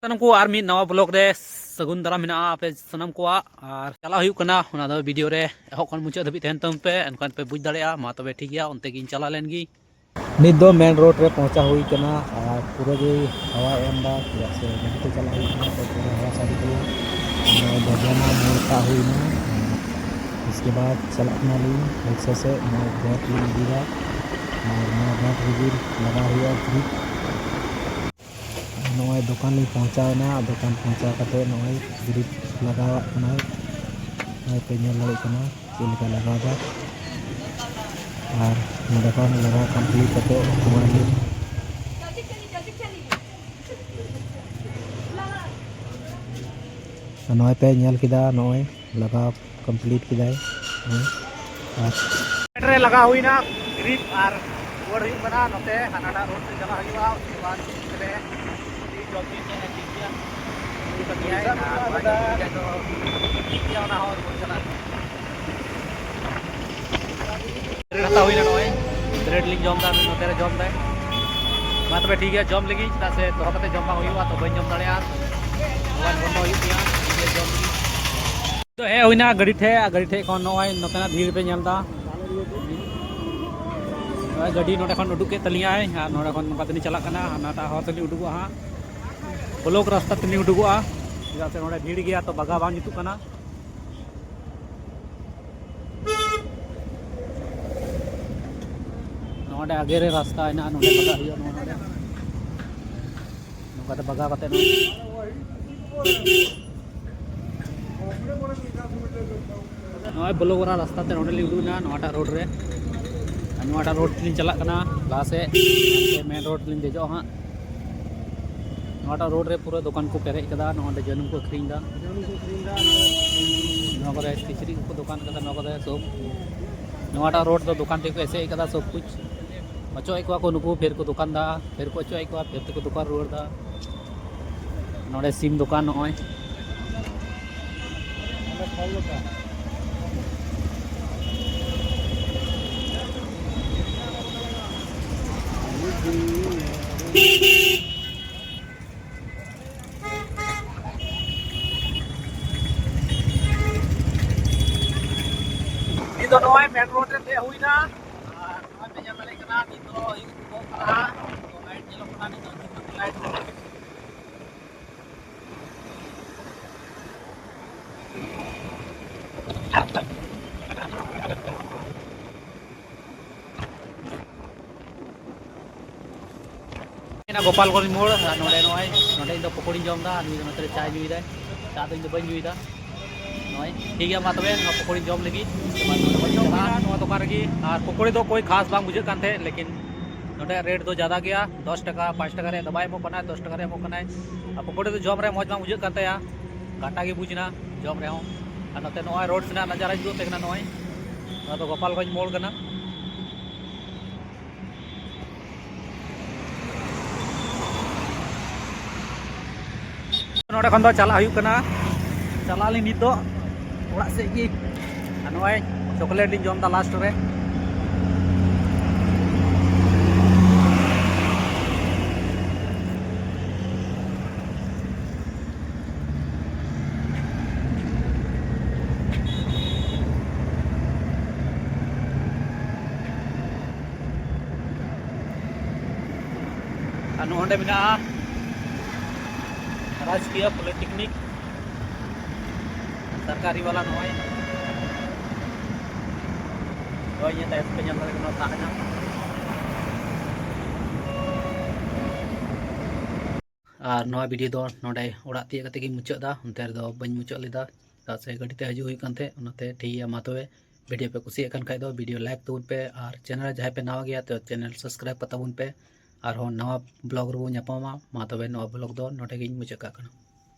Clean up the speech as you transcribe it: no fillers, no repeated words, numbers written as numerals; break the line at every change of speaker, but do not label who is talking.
सनम को आर मी नवा ब्लॉग रे सगुन दारा मेना पे सनम को और चला हुई कना ओना दो वीडियो रे एहो खन मुचाद धबी तहन तम पे एनकान पे बुझ दाड़ेया मा तबे ठीक गया उनते गिन चला लेन गी
नित दो मेन रोड रे पहुंचा हुई कना और पूरा जे हवा एमदा से गंते चला हुई कना तो पूरा हवा सारी को बजाना मोड़ता हुई ना। इसके बाद चलना ली रिक्शा से मैं बैट लीजिएगा और मैं बैट रिवील लगा हुआ ग्रिप नॉय दुकान में पहुंचाना दुकान पहुंचा करते नॉय ग्रिप लगा ना नॉय पे ñel लगे कना चिलका लगा दा और नोडे लगा कंप्लीट करते हमारे नॉय पे ñel किदा नॉय लगा कंप्लीट किदा
रे लगा हुई ना ग्रिप और ओवर हुई बना नते हनाडा रोड से चला हुआ उसके बाद चले जॉब से ठीक गया ये तो किया है तो ठीक गया ना और चला रहता हुई ना नॉय ब्रेड लिंग जॉम दा नते रे जॉम दा मा तबे ठीक है जॉम लगी चदा से दोह कते जॉम बा हुआ तो बन जॉम दाड़िया मोबाइल बंद हुई पिया ये जॉम तो हे हुईना गाड़ी ठे कोन नॉय नतेना भीड़ पे ñelदा गाड़ी नोडे खन उडुक के तलिया है और नोडे खन नका तनी चला कना हनाटा हर तनी उडुगो हां ब्लॉक रास्ता तनी उडुगो चदा से नोडे भीड़ गया तो बगा बांग जुतु कना नोडे आगे रे रास्ता है ना नोडे बगा हुआ नोडे नोका ते बगा कते नोय ब्लॉक वाला रास्ता ते नोडे लिगु ना नोटा रोड रे नोटा रोड लिन चला कना लाहा से मेन रोड लिन देजो हां नोटा रोड रे पूरा दुकान को पेरेज कदा नोडे जनम को अखरिंग दा नोको रे किचरी को दुकान कदा नोको रे सब नोटा रोड तो दुकान ते को ऐसे कदा सब कुछ बचो एक को नुको फिर को दुकान दा फिर को चो एक फिर को दुकान रोड दा नोडे सिम दुकान नोय तो नॉय मेन रोड रे हुई ना नॉय पे जब ले कना नी तो ही को करा तो लाइट चलो कना नी तो लाइट ना गोपालगंज मोड़ नोडे नॉय नोडे इन पकोड़ी जम दा नी नोते चाय जुई दा चा तो इन बन जुई दा नॉय ठीक है मा तबे पकोड़ी जम लगी दुकान रही और पकोड़ी तो कोई खास बांग बुझे कान थे लेकिन नोटे रेट तो ज़्यादा गया 10 टका 5 टका रे दबाई एमोग कना 10 टका रे एमोग कना और पकोड़ी तो जम रे मौज बांग बुझे कान थे घाटा गे बुझना जम रे हों और नोते नॉय रोड से नजारा हिजुग ते कना नॉय तो गोपालगंज मोड़ कना नोडे खन दो चला हुई कना चला ली नित दो ओड़ा से गी नॉय चॉकलेट लिंग जम दा लास्ट रे नोडे मेना राजकीय पॉलिटेक्निक सरकारी वाला नॉय और ये टाइप पे जंगल में ताना और नवा वीडियो दो नोडे ओड़ा तिया कते गी मुचाद दा उनते रे दो बन मुचाद लेदा ता से गाड़ी ते हजू हुई कानते उनते ठीक है मा तबे वीडियो पे कुसी एकन खाय दो वीडियो लाइक तबुन पे और चैनल जहां पे नवा गया तो चैनल सब्सक्राइब पताबुन पे और नवा ब्लॉग रो न्यापामा मा तबे नवा ब्लॉग दो नोडे गी मुचाद का